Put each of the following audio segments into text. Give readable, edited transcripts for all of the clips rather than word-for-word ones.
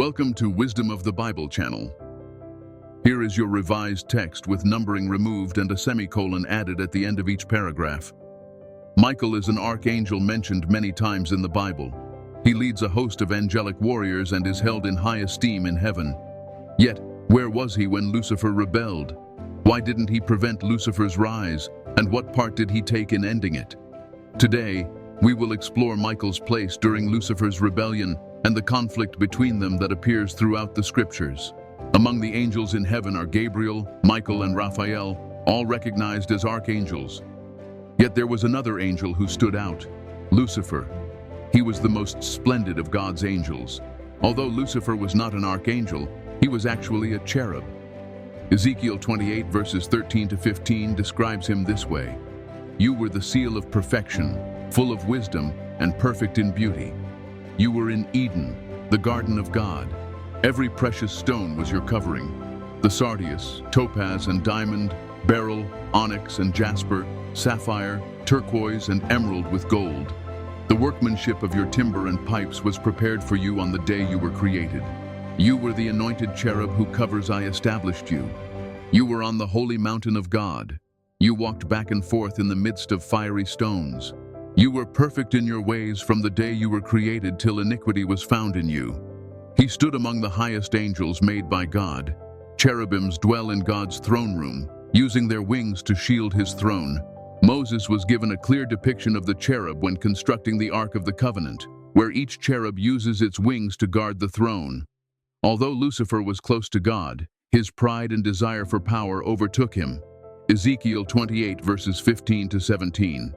Welcome to Wisdom of the Bible channel. Here is your revised text with numbering removed and a semicolon added at the end of each paragraph. Michael is an archangel mentioned many times in the Bible. He leads a host of angelic warriors and is held in high esteem in heaven. Yet, where was he when Lucifer rebelled? Why didn't he prevent Lucifer's rise, and what part did he take in ending it? Today, we will explore Michael's place during Lucifer's rebellion and the conflict between them that appears throughout the scriptures. Among the angels in heaven are Gabriel, Michael, and Raphael, all recognized as archangels. Yet there was another angel who stood out, Lucifer. He was the most splendid of God's angels. Although Lucifer was not an archangel, he was actually a cherub. Ezekiel 28 verses 13 to 15 describes him this way: "You were the seal of perfection, full of wisdom and perfect in beauty. You were in Eden, the garden of God. Every precious stone was your covering: the sardius, topaz and diamond, beryl, onyx and jasper, sapphire, turquoise and emerald with gold. The workmanship of your timber and pipes was prepared for you on the day you were created. You were the anointed cherub who covers I established you. You were on the holy mountain of God. You walked back and forth in the midst of fiery stones. You were perfect in your ways from the day you were created till iniquity was found in you." He stood among the highest angels made by God. Cherubims dwell in God's throne room, using their wings to shield his throne. Moses was given a clear depiction of the cherub when constructing the Ark of the Covenant, where each cherub uses its wings to guard the throne. Although Lucifer was close to God, his pride and desire for power overtook him. Ezekiel 28 verses 15 to 17.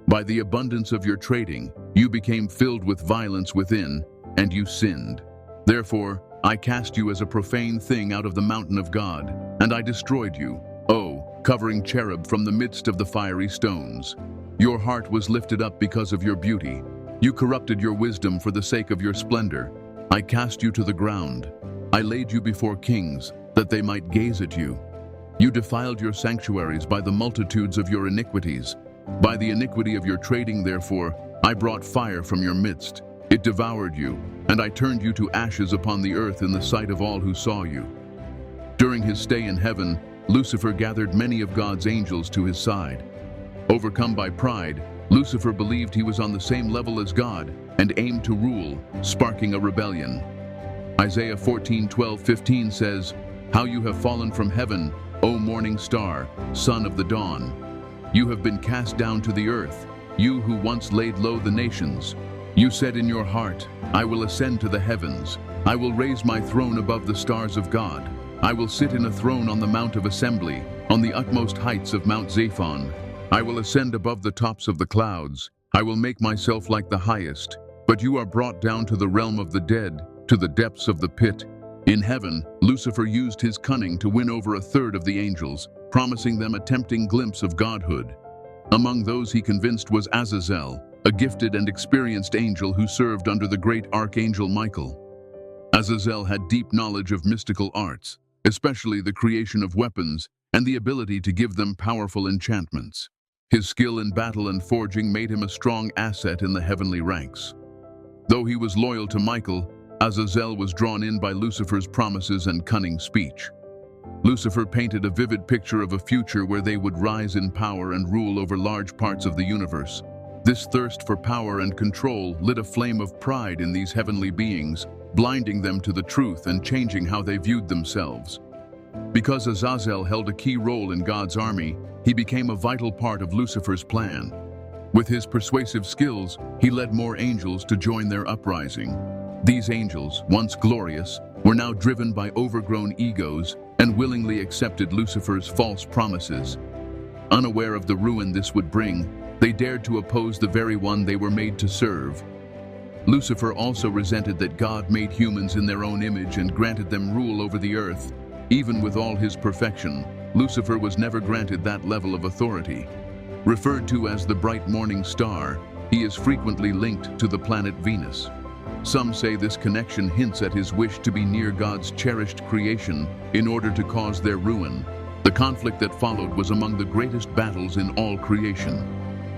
"By the abundance of your trading, you became filled with violence within, and you sinned. Therefore, I cast you as a profane thing out of the mountain of God, and I destroyed you, O covering cherub from the midst of the fiery stones. Your heart was lifted up because of your beauty. You corrupted your wisdom for the sake of your splendor. I cast you to the ground. I laid you before kings, that they might gaze at you. You defiled your sanctuaries by the multitudes of your iniquities. By the iniquity of your trading, therefore, I brought fire from your midst. It devoured you, and I turned you to ashes upon the earth in the sight of all who saw you." During his stay in heaven, Lucifer gathered many of God's angels to his side. Overcome by pride, Lucifer believed he was on the same level as God and aimed to rule, sparking a rebellion. Isaiah 14:12-15 says, "How you have fallen from heaven, O morning star, son of the dawn. You have been cast down to the earth, you who once laid low the nations. You said in your heart, I will ascend to the heavens. I will raise my throne above the stars of God. I will sit in a throne on the mount of assembly, on the utmost heights of Mount Zaphon. I will ascend above the tops of the clouds. I will make myself like the highest. But you are brought down to the realm of the dead, to the depths of the pit." In heaven, Lucifer used his cunning to win over a third of the angels, promising them a tempting glimpse of godhood. Among those he convinced was Azazel, a gifted and experienced angel who served under the great archangel Michael. Azazel had deep knowledge of mystical arts, especially the creation of weapons and the ability to give them powerful enchantments. His skill in battle and forging made him a strong asset in the heavenly ranks. Though he was loyal to Michael, Azazel was drawn in by Lucifer's promises and cunning speech. Lucifer painted a vivid picture of a future where they would rise in power and rule over large parts of the universe. This thirst for power and control lit a flame of pride in these heavenly beings, blinding them to the truth and changing how they viewed themselves. Because Azazel held a key role in God's army, he became a vital part of Lucifer's plan. With his persuasive skills, he led more angels to join their uprising. These angels, once glorious, were now driven by overgrown egos and willingly accepted Lucifer's false promises. Unaware of the ruin this would bring, they dared to oppose the very one they were made to serve. Lucifer also resented that God made humans in their own image and granted them rule over the earth. Even with all his perfection, Lucifer was never granted that level of authority. Referred to as the bright morning star, he is frequently linked to the planet Venus. Some say this connection hints at his wish to be near God's cherished creation in order to cause their ruin. The conflict that followed was among the greatest battles in all creation.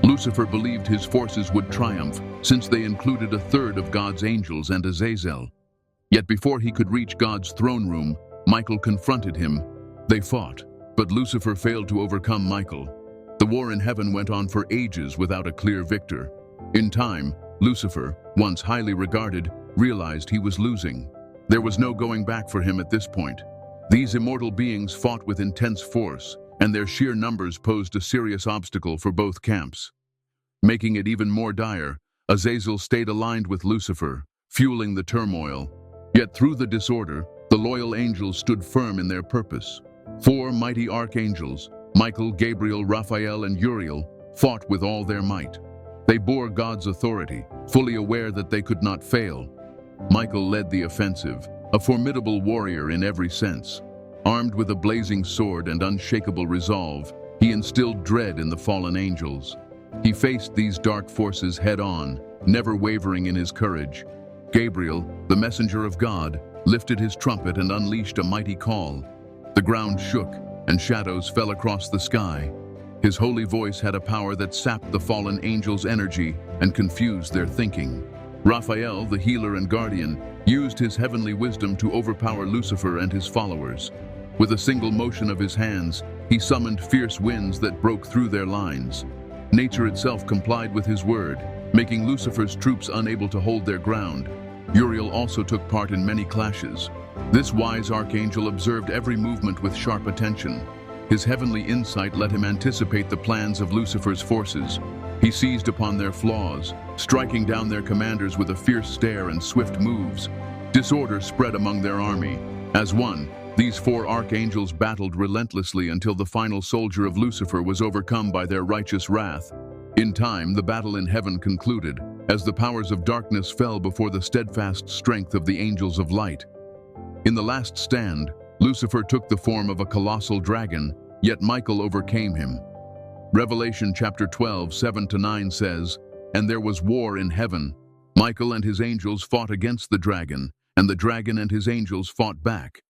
Lucifer believed his forces would triumph, since they included a third of God's angels and Azazel. Yet before he could reach God's throne room, Michael confronted him. They fought, but Lucifer failed to overcome Michael. The war in heaven went on for ages without a clear victor. In time, Lucifer, once highly regarded, realized he was losing. There was no going back for him at this point. These immortal beings fought with intense force, and their sheer numbers posed a serious obstacle for both camps. Making it even more dire, Azazel stayed aligned with Lucifer, fueling the turmoil. Yet through the disorder, the loyal angels stood firm in their purpose. 4 mighty archangels, Michael, Gabriel, Raphael, and Uriel, fought with all their might. They bore God's authority, fully aware that they could not fail. Michael led the offensive, a formidable warrior in every sense. Armed with a blazing sword and unshakable resolve, he instilled dread in the fallen angels. He faced these dark forces head-on, never wavering in his courage. Gabriel, the messenger of God, lifted his trumpet and unleashed a mighty call. The ground shook, and shadows fell across the sky. His holy voice had a power that sapped the fallen angels' energy and confused their thinking. Raphael, the healer and guardian, used his heavenly wisdom to overpower Lucifer and his followers. With a single motion of his hands, he summoned fierce winds that broke through their lines. Nature itself complied with his word, making Lucifer's troops unable to hold their ground. Uriel also took part in many clashes. This wise archangel observed every movement with sharp attention. His heavenly insight let him anticipate the plans of Lucifer's forces. He seized upon their flaws, striking down their commanders with a fierce stare and swift moves. Disorder spread among their army. As one, these 4 archangels battled relentlessly until the final soldier of Lucifer was overcome by their righteous wrath. In time, the battle in heaven concluded, as the powers of darkness fell before the steadfast strength of the angels of light. In the last stand, Lucifer took the form of a colossal dragon, yet Michael overcame him. Revelation chapter 12, 7-9 says, "And there was war in heaven. Michael and his angels fought against the dragon, and the dragon and his angels fought back.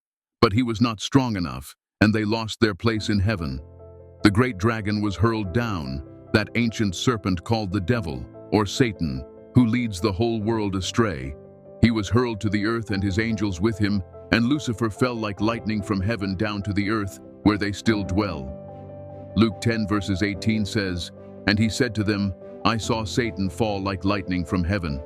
But he was not strong enough, and they lost their place in heaven. The great dragon was hurled down, that ancient serpent called the devil, or Satan, who leads the whole world astray. He was hurled to the earth and his angels with him, and Lucifer fell like lightning from heaven down to the earth, where they still dwell." Luke 10 verses 18 says, "And he said to them, I saw Satan fall like lightning from heaven."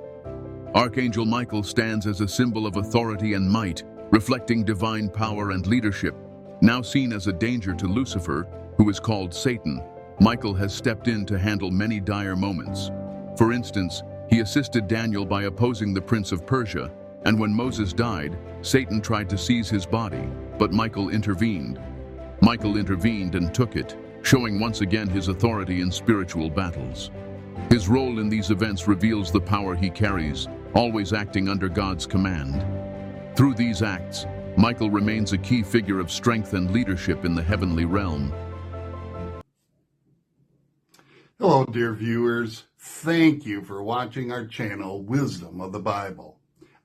Archangel Michael stands as a symbol of authority and might, reflecting divine power and leadership. Now seen as a danger to Lucifer, who is called Satan, Michael has stepped in to handle many dire moments. For instance, he assisted Daniel by opposing the prince of Persia, and when Moses died, Satan tried to seize his body, but Michael intervened. Michael intervened and took it, showing once again his authority in spiritual battles. His role in these events reveals the power he carries, always acting under God's command. Through these acts, Michael remains a key figure of strength and leadership in the heavenly realm. Hello, dear viewers. Thank you for watching our channel, Wisdom of the Bible.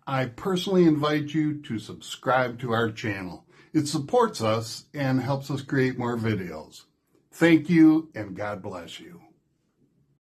I personally invite you to subscribe to our channel. It supports us and helps us create more videos. Thank you, and God bless you.